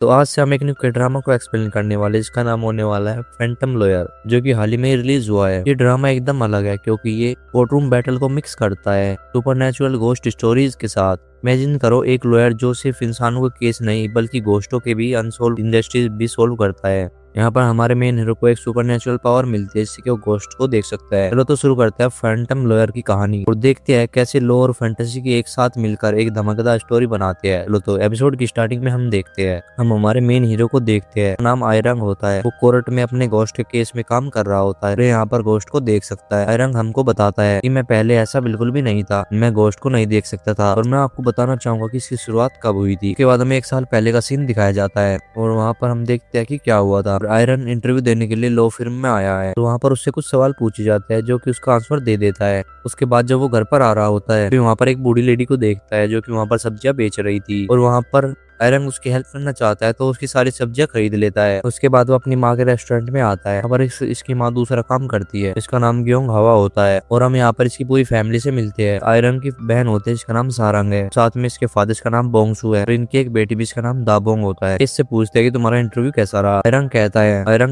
तो आज से हम एक न्यू ड्रामा को एक्सप्लेन करने वाले जिसका नाम होने वाला है फैंटम लॉयर, जो कि हाल ही में रिलीज हुआ है। ये ड्रामा एकदम अलग है क्योंकि ये कोर्टरूम बैटल को मिक्स करता है सुपरनैचुरल घोस्ट स्टोरीज के साथ। इमेजिन करो एक लॉयर जो सिर्फ इंसानों के केस नहीं बल्कि घोस्टों के भी अनसोल्व इंडस्ट्रीज भी सोल्व करता है। यहाँ पर हमारे मेन हीरो को एक सुपरनैचुरल पावर मिलती है जिससे कि वो घोस्ट को देख सकता है। चलो तो शुरू करते हैं फैंटम लॉयर की कहानी और देखते हैं कैसे लॉ और फैंटेसी की एक साथ मिलकर एक धमाकेदार स्टोरी बनाते हैं। चलो तो एपिसोड की स्टार्टिंग में हम देखते हैं, हम हमारे मेन हीरो को देखते हैं। नाम आयरंग होता है। वो कोर्ट में अपने घोस्ट के केस में काम कर रहा होता है। यहाँ पर घोस्ट को देख सकता है। आयरंग हमको बताता है कि मैं पहले ऐसा बिल्कुल भी नहीं था, मैं घोस्ट को नहीं देख सकता था। और मैं आपको बताना चाहूंगा कि इसकी शुरुआत कब हुई थी। उसके बाद हमें 1 साल पहले का सीन दिखाया जाता है और वहाँ पर हम देखते हैं कि क्या हुआ था। आयरन इंटरव्यू देने के लिए लॉ फिल्म में आया है, तो वहाँ पर उससे कुछ सवाल पूछे जाते हैं जो कि उसका आंसर दे देता है। उसके बाद जब वो घर पर आ रहा होता है फिर वहाँ पर एक बूढ़ी लेडी को देखता है जो कि वहाँ पर सब्जियां बेच रही थी और वहाँ पर आयरन उसकी हेल्प करना चाहता है तो उसकी सारी सब्जियां खरीद लेता है। उसके बाद वो अपनी माँ के रेस्टोरेंट में आता है। यहाँ पर इसकी माँ दूसरा काम करती है। इसका नाम ग्योंग हवा होता है और हम यहाँ पर इसकी पूरी फैमिली से मिलते हैं। आयरन की बहन होती है जिसका नाम सारंग है, साथ में इसके फादर का नाम बोंगसू है और इनकी एक बेटी भी इसका नाम दाबोंग होता है। इससे पूछते हैं कि तुम्हारा इंटरव्यू कैसा रहा। आयरन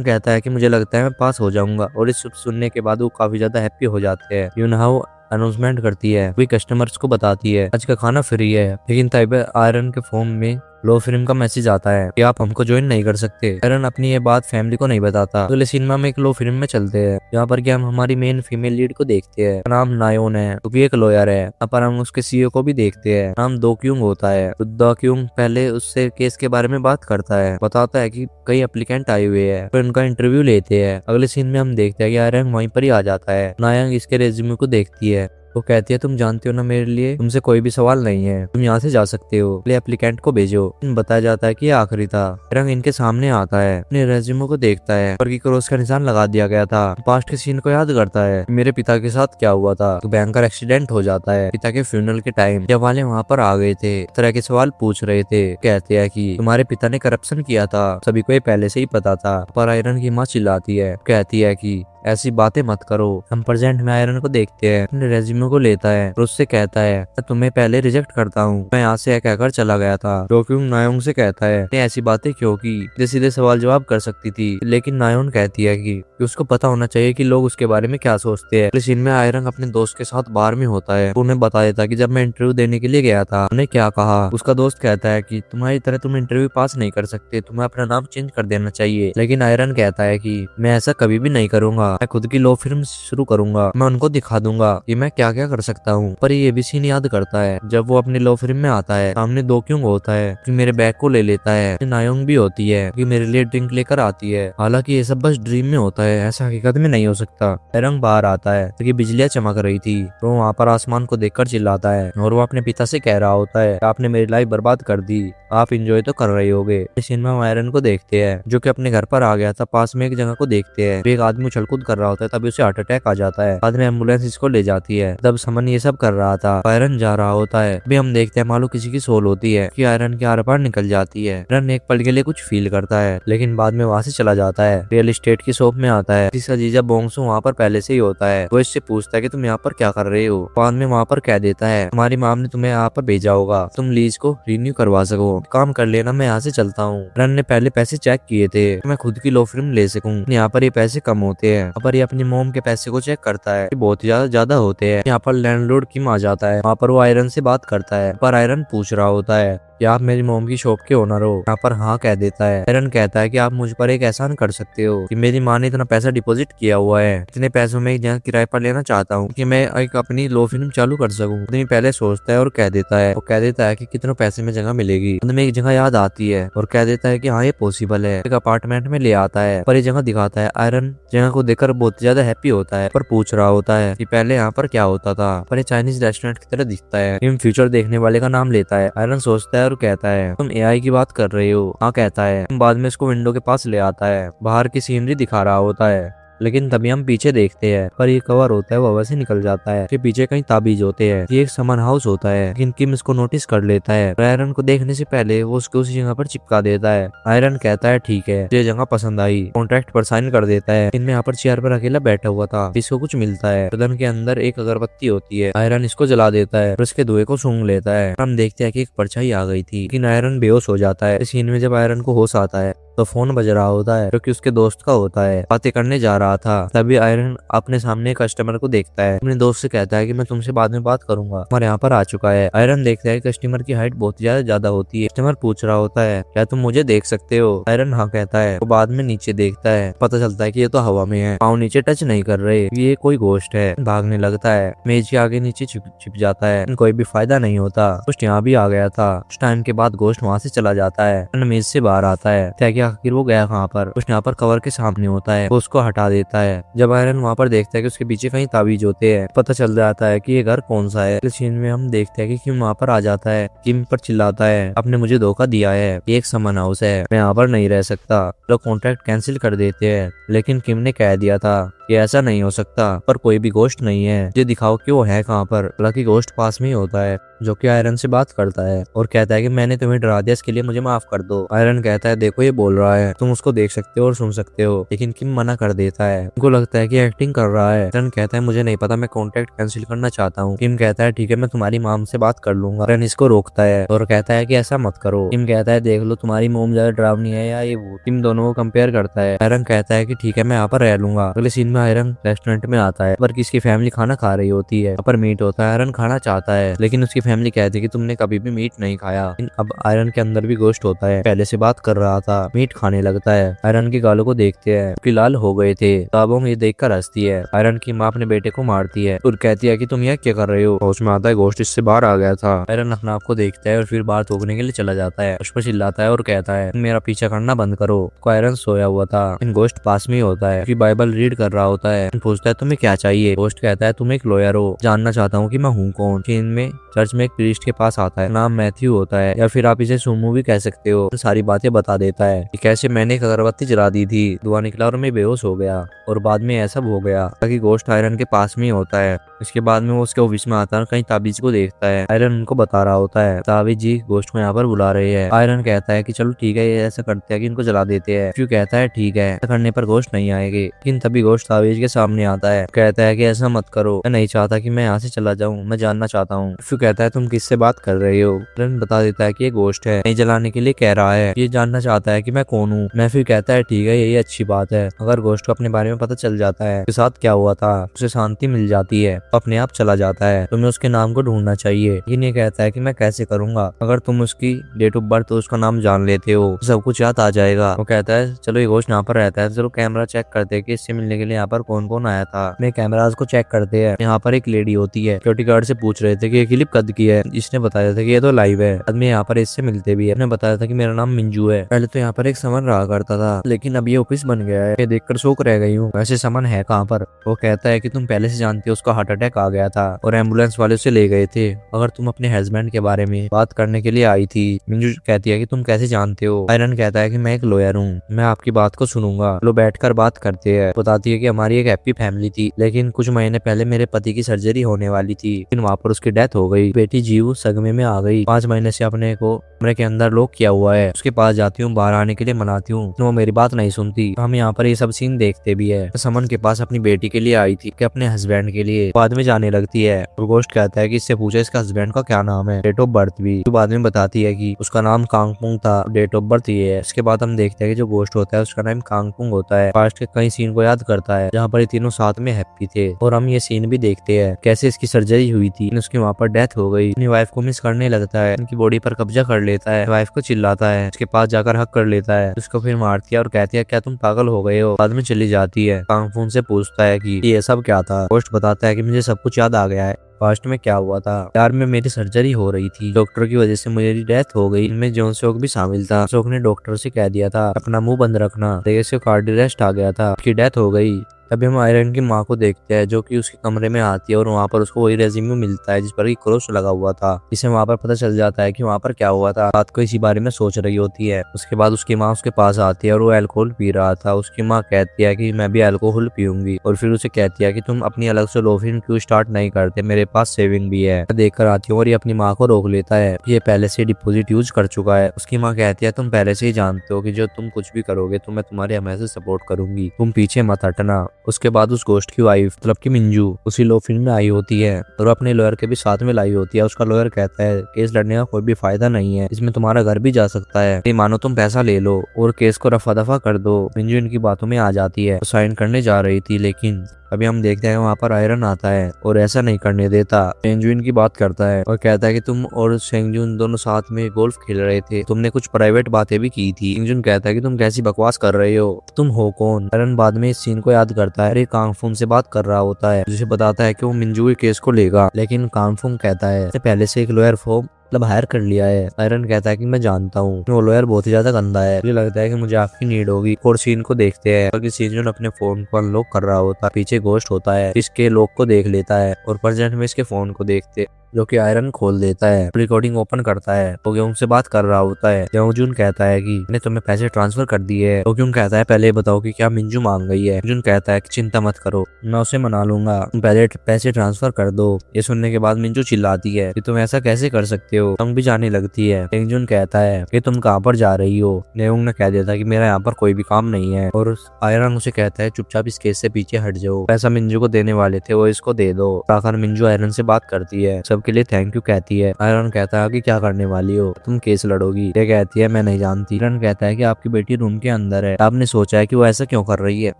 कहता है कि मुझे लगता है मैं पास हो जाऊंगा और इस सुनने के बाद वो काफी ज्यादा हैप्पी हो जाते हैं। यूनहाओ अनाउंसमेंट करती है, वही कस्टमर्स को बताती है आज का खाना फ्री है। लेकिन तब आयरन के फोन में लो फिल्म का मैसेज आता है कि आप हमको ज्वाइन नहीं कर सकते। आयरन अपनी ये बात फैमिली को नहीं बताता। अगले सिनेमा में एक लो फिल्म में चलते हैं जहाँ पर कि हम हमारी मेन फीमेल लीड को देखते हैं। नाम नायोन है, वो भी एक लॉयर है। यहाँ पर हम उसके सीईओ को भी देखते हैं, नाम दो क्यूंग होता है। तो दो क्यूंग पहले उससे केस के बारे में बात करता है, बताता है कि कई एप्लीकेंट आए हुए हैं, फिर उनका इंटरव्यू लेते हैं। अगले सीन में हम देखते हैं कि आयरन वहीं पर ही आ जाता है। नायंग इसके रेज्यूमे को देखती है, वो कहती है तुम जानते हो ना मेरे लिए तुमसे कोई भी सवाल नहीं है, तुम यहाँ से जा सकते हो, एप्लीकेंट को भेजो। बताया जाता है कि ये आखिरी था। रंग इनके सामने आता है, अपने रेज्यूमे को देखता है पर की क्रॉस का निशान लगा दिया गया था। पास्ट के सीन को याद करता है, मेरे पिता के साथ क्या हुआ था। तो भयंकर एक्सीडेंट हो जाता है पिता के फ्यूनरल के टाइम। जब वाले वहाँ पर आ गए थे तरह के सवाल पूछ रहे थे, कहते हैं कि तुम्हारे पिता ने करप्शन किया था, सभी को ये पहले से ही पता था। पर आयरन की माँ चिल्लाती है, कहती है कि ऐसी बातें मत करो। हम प्रेजेंट में आयरन को देखते हैं, अपने रेज्यूमे को लेता है और उससे कहता है मैं तुम्हें पहले रिजेक्ट करता हूँ, मैं यहाँ से कहकर चला गया था। डोक्यूंग नायोंग से कहता है ने ऐसी बातें क्यों की, सीधे सीधे सवाल जवाब कर सकती थी। लेकिन नायोन कहती है कि उसको पता होना चाहिए कि लोग उसके बारे में क्या सोचते हैं। इस में आयरन अपने दोस्त के साथ बार में होता है, उन्हें बता देता कि जब मैं इंटरव्यू देने के लिए गया था उन्हें क्या कहा। उसका दोस्त कहता है कि तुम्हारी तरह तुम इंटरव्यू पास नहीं कर सकते, तुम्हें अपना नाम चेंज कर देना चाहिए। लेकिन आयरन कहता है कि मैं ऐसा कभी भी नहीं करूंगा, मैं खुद की लो फिल्म शुरू करूंगा, मैं उनको दिखा दूंगा कि मैं क्या क्या कर सकता हूँ। पर ये भी सीन याद करता है जब वो अपनी लो फिल्म में आता है, सामने दो क्यों होता है कि मेरे बैग को ले लेता है। नायोंग भी होती है कि मेरे लिए ड्रिंक लेकर आती है, हालांकि ये सब बस ड्रीम में होता है, ऐसा हकीकत में नहीं हो सकता। रंग बाहर आता है क्योंकि बिजलियां चमक रही थी, तो वहाँ पर आसमान को देखकर चिल्लाता है और वो अपने पिता से कह रहा होता है आपने मेरी लाइफ बर्बाद कर दी, आप इंजॉय तो कर रहे होगे। सिनेमा में आयरन को देखते हैं जो कि अपने घर पर आ गया था। पास में एक जगह को देखते हैं, एक आदमी उछल-कूद कर रहा होता है, तभी उसे हार्ट अटैक आ जाता है। बाद में एम्बुलेंस इसको ले जाती है। तब समन ये सब कर रहा था, आयरन जा रहा होता है। अभी हम देखते हैं मालूम किसी की सोल होती है कि आयरन के आर पार निकल जाती है। आयरन एक पल के लिए कुछ फील करता है लेकिन बाद में वहाँ से चला जाता है। रियल एस्टेट की शॉप में आता है, जिसका जीजा बोंगसू वहाँ पर पहले से ही होता है। वो इससे पूछता है कि तुम यहाँ पर क्या कर रहे हो। बाद में वहाँ पर कह देता है तुम्हारी माम ने तुम्हें यहाँ पर भेजा होगा, तुम लीज को रिन्यू करवा सको, काम कर लेना, मैं यहाँ से चलता हूँ। रन ने पहले पैसे चेक किए थे, मैं खुद की लो फिल्म ले सकूं। यहाँ पर ये पैसे कम होते हैं। यहाँ पर ये अपनी मोम के पैसे को चेक करता है, बहुत ज्यादा होते हैं। यहाँ पर लैंडलॉर्ड किम आ जाता है, वहाँ पर वो आयरन से बात करता है, पर आयरन पूछ रहा होता है क्या आप मेरी मोम की शॉप के ओनर हो। यहाँ पर हाँ कह देता है। आयरन कहता है कि आप मुझ पर एक एहसान कर सकते हो कि मेरी माँ ने इतना पैसा डिपॉजिट किया हुआ है, इतने पैसों में एक जगह किराए पर लेना चाहता हूँ कि मैं एक अपनी लो फिल्म चालू कर सकूँ। आदमी पहले सोचता है और कह देता है, वो कह देता है कि कितने पैसे में जगह मिलेगी। आदमी एक जगह याद आती है और कह देता है कि हाँ ये पॉसिबल है। एक अपार्टमेंट में ले आता है, पर ये जगह दिखाता है। आयरन जगह को देखकर बहुत ज्यादा हैप्पी होता है, पर पूछ रहा होता है कि पहले यहाँ पर क्या होता था। पर ये चाइनीज रेस्टोरेंट की तरह दिखता है। इन फ्यूचर देखने वाले का नाम लेता है। आयरन सोचता है और कहता है तुम एआई की बात कर रहे हो। हाँ कहता है। बाद में इसको विंडो के पास ले आता है, बाहर की सीनरी दिखा रहा होता है। लेकिन तभी हम पीछे देखते हैं पर ये कवर होता है वो वैसे निकल जाता है। फिर पीछे कहीं ताबीज होते हैं। ये एक समन हाउस होता है लेकिन किम इसको नोटिस कर लेता है। आयरन को देखने से पहले वो उसको उसी जगह पर चिपका देता है। आयरन कहता है ठीक है, ये जगह पसंद आई। कॉन्ट्रैक्ट पर साइन कर देता है। इनमें यहाँ पर चेयर पर अकेला बैठा हुआ था। इसको कुछ मिलता है। गर्दन के अंदर एक अगरबत्ती होती है। आयरन इसको जला देता है और उसके धुएं को सूंघ लेता है। हम देखते हैं कि एक परछाई आ गई थी लेकिन आयरन बेहोश हो जाता है। इस सीन में जब आयरन को होश आता है तो फोन बज रहा होता है जो कि उसके दोस्त का होता है। बातें करने जा रहा था तभी आयरन अपने सामने एक कस्टमर को देखता है। अपने दोस्त से कहता है कि मैं तुमसे बाद में बात करूंगा, हमारे यहाँ पर आ चुका है। आयरन देखता है कस्टमर की हाइट बहुत ज्यादा होती है। कस्टमर पूछ रहा होता है क्या तुम मुझे देख सकते हो? आयरन हाँ कहता है। वो बाद में नीचे देखता है, पता चलता है कि ये तो हवा में है, पाँव नीचे टच नहीं कर रहे, ये कोई घोस्ट है। भागने लगता है, मेज के आगे नीचे छिप जाता है। कोई भी फायदा नहीं होता। घोस्ट यहाँ भी आ गया था। कुछ टाइम के बाद घोस्ट वहाँ से चला जाता है। मेज से बाहर आता है कि आखिर वो गया कहाँ पर। कुछ यहाँ पर कवर के सामने होता है, वो उसको हटा देता है। जब आयरन वहाँ पर देखता है कि उसके पीछे कहीं ताबीज होते हैं, पता चल जाता है कि ये घर कौन सा है। इस सीन में हम देखते हैं कि किम वहाँ पर आ जाता है। किम पर चिल्लाता है आपने मुझे धोखा दिया है, ये एक समन हाउस है, मैं यहाँ पर नहीं रह सकता। लोग कॉन्ट्रैक्ट कैंसिल कर देते हैं लेकिन किम ने कह दिया था कि ऐसा नहीं हो सकता, पर कोई भी घोस्ट नहीं है, ये दिखाओ कि वो है कहाँ पर। हालांकि घोस्ट पास में ही होता है जो कि आयरन से बात करता है और कहता है कि मैंने तुम्हें डरा दिया, इसके लिए मुझे माफ कर दो। आयरन कहता है देखो ये बोल रहा है, तुम उसको देख सकते हो और सुन सकते हो, लेकिन किम मना कर देता है। उनको लगता है कि एक्टिंग कर रहा है। आयरन कहता है मुझे नहीं पता, मैं कॉन्ट्रैक्ट कैंसिल करना चाहता हूँ। किम कहता है ठीक है, मैं तुम्हारी माम से बात कर लूंगा। आयरन इसको रोकता है और कहता है कि ऐसा मत करो। किम कहता है देख लो तुम्हारी मोम ज्यादा डरावनी है या ये वो। किम दोनों को कंपेयर करता है। आयरन कहता है कि ठीक है मैं यहाँ पर रह लूंगा। अगले सीन में आयरन रेस्टोरेंट में आता है पर किसकी फैमिली खाना खा रही होती है। यहाँ पर मीट होता है। आयरन खाना चाहता है लेकिन उसकी फैमिली कहती है कि तुमने कभी भी मीट नहीं खाया। अब आयरन के अंदर भी गोश्त होता है, पहले से बात कर रहा था, मीट खाने लगता है। आयरन की गालों को देखते हैं कि लाल हो गए थे। ताबोंग ये देखकर हंसती है। आयरन की माँ अपने बेटे को मारती है और कहती है कि तुम यह क्या कर रहे हो। होश में आता है गोश्त इससे बाहर आ गया था। आयरन अपने आप को देखता है और फिर बाहर थूकने के लिए चला जाता है। उस पर चिल्लाता है और कहता है मेरा पीछा करना बंद करो। आयरन सोया हुआ था, इन गोश्त पास में ही होता है, बाइबल रीड कर रहा होता है। पूछता है तुम्हें क्या चाहिए। गोश्त कहता है तुम एक लॉयर हो, जानना चाहता हूँ कि मैं हूँ कौन। चीन में चर्च में एक प्रीस्ट के पास आता है, नाम मैथ्यू होता है या फिर आप इसे सुमू भी कह सकते हो। सारी बातें बता देता है कि कैसे मैंने एक अगरबत्ती जला दी थी, धुआं निकला और मैं बेहोश हो गया और बाद में ऐसा हो गया। ताकि गोश्त आयरन के पास में ही होता है। इसके बाद में वो उसके ऑफिस में आता है, कहीं ताबीज को देखता है। आयरन उनको बता रहा होता है ताबीज जी गोश्त को यहाँ पर बुला रहे हैं। आयरन कहता है कि चलो ठीक है ये ऐसा करते हैं कि इनको जला देते हैं। क्यों कहता है ठीक है, ऐसा करने पर गोश्त नहीं आएगी। लेकिन तभी गोश्त ताबीज के सामने आता है, कहता है कि ऐसा मत करो, मैं नहीं चाहता कि मैं यहाँ से चला जाऊँ, मैं जानना चाहता हूँ। फिर कहता है तुम किससे बात कर रहे हो। आयरन बता देता है कि ये गोश्त है, नहीं जलाने के लिए कह रहा है, ये जानना चाहता है कि मैं कौन हूँ। मैं फिर कहता है ठीक है यही अच्छी बात है, अगर गोश्त को अपने बारे में पता चल जाता है उसके साथ क्या हुआ था, उसे शांति मिल जाती है, अपने आप चला जाता है। तुम्हें उसके नाम को ढूंढना चाहिए। लेकिन ये कहता है कि मैं कैसे करूंगा, अगर तुम उसकी डेट ऑफ बर्थ तो उसका नाम जान लेते हो सब कुछ याद आ जाएगा। वो कहता है चलो ये गोश्त यहाँ पर रहता है, चलो कैमरा चेक करते हैं कि इससे मिलने के लिए यहाँ पर कौन कौन आया था। मैं कैमराज को चेक करते हैं। यहाँ पर एक लेडी होती है, सिक्योरिटी गार्ड से पूछ रहे थे कि ये क्लिप कद की है। इसने बताया था कि ये तो लाइव है। आदमी यहाँ पर इससे मिलते भी है। उसने बताया था कि मेरा नाम मिंजू है, पहले तो यहाँ पर एक समन रहा करता था लेकिन अब ये ऑफिस बन गया है, ये देखकर शौक रह गई हूँ। वैसे समन है कहाँ पर। वो कहता है कि तुम पहले से जानते हो उसका हार्ट अटैक आ गया था और एम्बुलेंस वाले उसे ले गए थे, अगर तुम अपने हस्बैंड के बारे में बात करने के लिए आई थी। मिंजू कहती है कि तुम कैसे जानते हो। आयरन कहता है कि मैं एक लॉयर हूँ, मैं आपकी बात को सुनूंगा। लो बैठकर बात करते हैं। बताती है कि हमारी एक हैप्पी फैमिली थी लेकिन कुछ महीने पहले मेरे पति की सर्जरी होने वाली थी, लेकिन वहाँ पर उसकी डेथ हो गई। बेटी जीव सदमे में आ गई। 5 महीने से अपने को कमरे के अंदर लॉक किया हुआ है। उसके पास जाती हूँ, बाहर आने के लिए मनाती हूँ, वो मेरी बात नहीं सुनती। हम यहाँ पर ये सब सीन देखते भी है। समन के पास अपनी बेटी के लिए आई थी कि अपने हस्बैंड के लिए। बाद में जाने लगती है। गोश्त कहता है कि इससे पूछे इसका हस्बैंड का क्या नाम है, डेट ऑफ बर्थ भी। तो बाद में बताती है कि उसका नाम कांगपुंग था, डेट ऑफ बर्थ ये है। इसके बाद हम देखते हैं कि जो गोश्त होता है उसका नाम कांगपुंग होता है। पास्ट के कई सीन को याद करता है जहाँ पर ये तीनों साथ में हैप्पी थे और हम ये सीन भी देखते हैं कैसे इसकी सर्जरी हुई थी, उसकी वहाँ पर डेथ हो गई। अपनी वाइफ को मिस करने लगता है, उनकी बॉडी पर कब्जा कर लेता है, वाइफ को चिल्लाता है, उसके पास जाकर हक कर लेता है, उसको फिर मारती है और कहती है क्या तुम पागल हो गए हो। बाद में चली जाती है। कांगफून से पूछता है कि ये सब क्या था। गोश्त बताता है कि मुझे सब कुछ याद आ गया है, पास्ट में क्या हुआ था। यार में मेरी सर्जरी हो रही थी, डॉक्टर की वजह से मेरी डेथ हो गई। इनमें जॉन सोक भी शामिल था। सोक ने डॉक्टर से कह दिया था अपना मुंह बंद रखना, से कार्डियो अरेस्ट आ गया था, उसकी डेथ हो गई। तभी हम आयरन की माँ को देखते हैं जो कि उसके कमरे में आती है और वहाँ पर उसको वही रेज्यूमे मिलता है जिस पर क्रॉस लगा हुआ था। इसे वहाँ पर पता चल जाता है कि वहाँ पर क्या हुआ था। रात को इसी बारे में सोच रही होती है। उसके बाद उसकी माँ उसके पास आती है और वो अल्कोहल पी रहा था। उसकी माँ कहती है कि मैं भी अल्कोहल पीऊंगी और फिर उसे कहती है कि तुम अपनी अलग से लोफिन क्यों स्टार्ट नहीं करते, मेरे पास सेविंग भी है। देखकर आती हूँ और ये अपनी माँ को रोक लेता है। ये पहले से डिपॉजिट यूज कर चुका है। उसकी माँ कहती है तुम पहले से ही जानते हो कि जो तुम कुछ भी करोगे तो मैं तुम्हारे हमेशा सपोर्ट करूंगी, तुम पीछे मत हटना। उसके बाद उस गोश्त की वाइफ मतलब की मिंजू उसी लोफिन में आई होती है और अपने लॉयर के भी साथ में लाई होती है। उसका लॉयर कहता है केस लड़ने का कोई भी फायदा नहीं है, इसमें तुम्हारा घर भी जा सकता है, नहीं मानो तुम पैसा ले लो और केस को रफा दफा कर दो। मिंजू इनकी बातों में आ जाती है, साइन करने जा रही थी लेकिन अभी हम देखते हैं वहाँ पर आयरन आता है और ऐसा नहीं करने देता। सेंगजुन की बात करता है और कहता है कि तुम और सेंगजुन दोनों साथ में गोल्फ खेल रहे थे, तुमने कुछ प्राइवेट बातें भी की थी। सेंगजुन कहता है कि तुम कैसी बकवास कर रहे हो, तुम हो कौन। आयरन बाद में इस सीन को याद करता है, अरे कांगफुंग से बात कर रहा होता है जिसे बताता है कि वो मिंजू के केस को लेगा, लेकिन कांगफुंग कहता है पहले से एक लॉयर फॉर्म मतलब हायर कर लिया है। आयरन कहता है कि मैं जानता हूँ वो लॉयर बहुत ही ज्यादा गंदा है, मुझे लगता है कि मुझे आपकी नीड होगी। और सीन को देखते हैं क्योंकि सीजन अपने फोन को अनलॉक कर रहा होता है, पीछे गोश्त होता है, इसके लॉक को देख लेता है और प्रेजेंट में इसके फोन को देखते जो कि आयरन खोल देता है, रिकॉर्डिंग ओपन करता है। ओक्योंग से बात कर रहा होता है। योंगजुन कहता है कि मैंने तुम्हें पैसे ट्रांसफर कर दिए है। ओक्योंग कहता है पहले बताओ कि क्या मिंजू मांग गई है। जुन कहता है कि चिंता मत करो, मैं उसे मना लूंगा, तुम पहले पैसे ट्रांसफर कर दो। ये सुनने के बाद मिंजू चिल्लाती है कि तुम ऐसा कैसे कर सकते हो, तंग भी जाने लगती है। योंगजुन कहता है कि तुम कहाँ पर जा रही हो। नेउंग ने कह दिया था कि मेरा यहाँ पर कोई भी काम नहीं है और आयरन उसे कहता है चुपचाप इस केस से पीछे हट जाओ, पैसा मिंजू को देने वाले थे वो इसको दे दो। आखिर मिंजू आयरन से बात करती है, सबके लिए थैंक यू कहती है। आयरन कहता है कि क्या करने वाली हो, तुम केस लड़ोगी। ये कहती है मैं नहीं जानती। आयरन कहता है कि आपकी बेटी रूम के अंदर है, आपने सोचा है कि वो ऐसा क्यों कर रही है,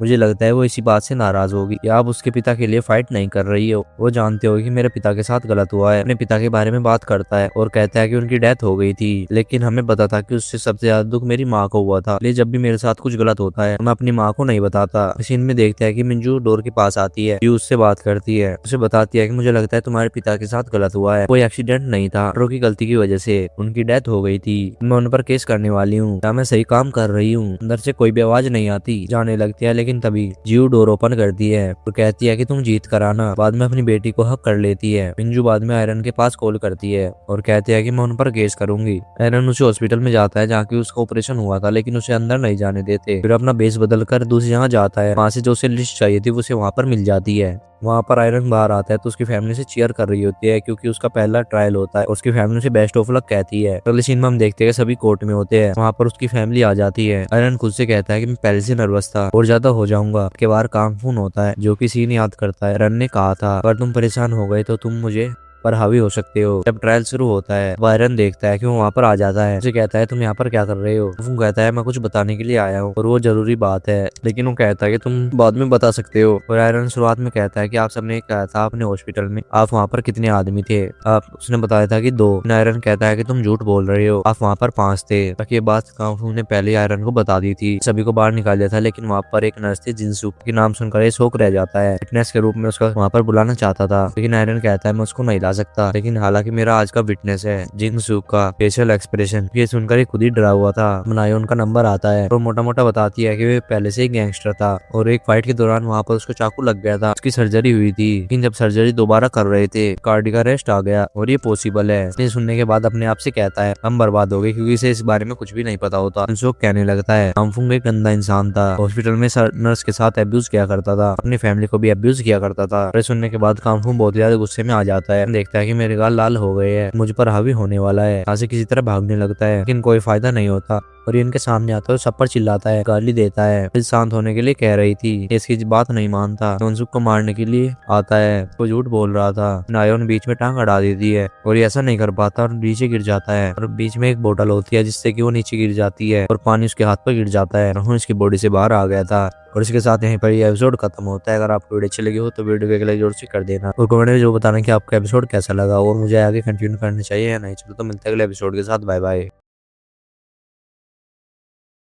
मुझे लगता है वो इसी बात से नाराज होगी या आप उसके पिता के लिए फाइट नहीं कर रही हो। वो जानते हो कि मेरे पिता के साथ गलत हुआ है। अपने पिता के बारे में बात करता है और कहता है कि उनकी डेथ हो गई थी, लेकिन हमें पता था कि उससे सबसे ज्यादा दुख मेरी माँ को हुआ था, इसलिए जब भी मेरे साथ कुछ गलत होता है मैं अपनी माँ को नहीं बताता। सीन में देखता है कि मिंजू डोर के पास आती है, उससे बात करती है, उसे बताती है कि मुझे लगता है तुम्हारे पिता के साथ गलत हुआ है, कोई एक्सीडेंट नहीं था, की गलती की वजह से उनकी डेथ हो गई थी, मैं उन पर केस करने वाली हूँ, क्या मैं सही काम कर रही हूँ। अंदर से कोई भी आवाज नहीं आती, जाने लगती है, लेकिन तभी जियो डोर ओपन करती है और कहती है कि तुम जीत कर आना। बाद में अपनी बेटी को हक कर लेती है। मिंजू बाद में आयरन के पास कॉल करती है और कहती है कि मैं उन पर केस करूंगी। आयरन उसे हॉस्पिटल में जाता है जहाँ की उसका ऑपरेशन हुआ था, लेकिन उसे अंदर नहीं जाने देते। फिर अपना बेस बदल कर दूसरी जगह जाता है, वहाँ से जो उसे लिस्ट चाहिए थी उसे वहाँ पर मिल जाती है। वहाँ पर आयरन बाहर आता है तो उसकी फैमिली से चीयर कर रही होती है क्योंकि उसका पहला ट्रायल होता है। उसकी फैमिली से बेस्ट ऑफ लक कहती है। अगले सीन में हम देखते हैं सभी कोर्ट में होते हैं, वहाँ पर उसकी फैमिली आ जाती है। आयरन खुद से कहता है कि मैं पहले से नर्वस था और ज्यादा हो जाऊंगा। के बाहर कांगफून होता है जो कि सीन याद करता है, रन ने कहा था अगर तुम परेशान हो गए तो तुम मुझे पर हावी हो सकते हो। जब ट्रायल शुरू होता है आयरन देखता है कि वो वहाँ पर आ जाता है, उसे कहता है तुम यहाँ पर क्या कर रहे हो। वो कहता है मैं कुछ बताने के लिए आया हूँ और वो जरूरी बात है, लेकिन वो कहता है कि तुम बाद में बता सकते हो। और आयरन शुरुआत में कहता है कि आप सबने कहा था अपने हॉस्पिटल में आप वहाँ पर कितने आदमी थे, आप उसने बताया था कि 2। आयरन कहता है कि तुम झूठ बोल रहे हो, आप वहाँ पर 5 थे। ताकि ये बात कांगफू ने पहले आयरन को बता दी थी, सभी को बाहर निकाल दिया था, लेकिन वहाँ पर एक नर्स थी जिनसू की नाम सुनकर ये शौक रह जाता है। फिटनेस के रूप में उसका वहाँ पर बुलाना चाहता था, लेकिन आयरन कहता है मैं उसको नहीं ला सकता। लेकिन हालांकि मेरा आज का विटनेस है जिंगसू का फेशियल एक्सप्रेशन, ये सुनकर ही खुद ही डरा हुआ था। मनायोन का नंबर आता है और मोटा मोटा बताती है कि वे पहले से ही गैंगस्टर था और एक फाइट के दौरान वहाँ पर उसको चाकू लग गया था, उसकी सर्जरी हुई थी, लेकिन जब सर्जरी दोबारा कर रहे थे कार्डियक अरेस्ट आ गया और ये पॉसिबल है। ये सुनने के बाद अपने आप से कहता है हम बर्बाद हो गए क्योंकि इसे इस बारे में कुछ भी नहीं पता होता। कहने लगता है कांगफू एक गंदा इंसान था, हॉस्पिटल में नर्स के साथ अब्यूज किया करता था, अपनी फैमिली को भी अब्यूज किया करता था। सुनने के बाद कांगफू बहुत ज्यादा गुस्से में आ जाता है, देखता है कि मेरे गाल लाल हो गए हैं, मुझ पर हावी होने वाला है, यहाँ से किसी तरह भागने लगता है, लेकिन कोई फायदा नहीं होता और ये इनके सामने आता है, सब पर चिल्लाता है, गाली देता है। फिर शांत होने के लिए कह रही थी, इसकी बात नहीं मानता, नोनसुक को मारने के लिए आता है, वो झूठ बोल रहा था। नायोन बीच में टांग अड़ा देती है और ये ऐसा नहीं कर पाता और नीचे गिर जाता है और बीच में एक बोतल होती है जिससे कि वो नीचे गिर जाती है और पानी उसके हाथ पर गिर जाता है और इसकी बॉडी से बाहर आ गया था। और इसके साथ यहीं पर ये एपिसोड खत्म होता है। अगर आपको वीडियो अच्छी लगी हो तो वीडियो को लाइक जरूर से कर देना और कमेंट में जो बताना कि आपका एपिसोड कैसा लगा और मुझे आगे कंटिन्यू करना चाहिए या नहीं। चलो तो मिलते हैं अगले एपिसोड के साथ, बाय बाय।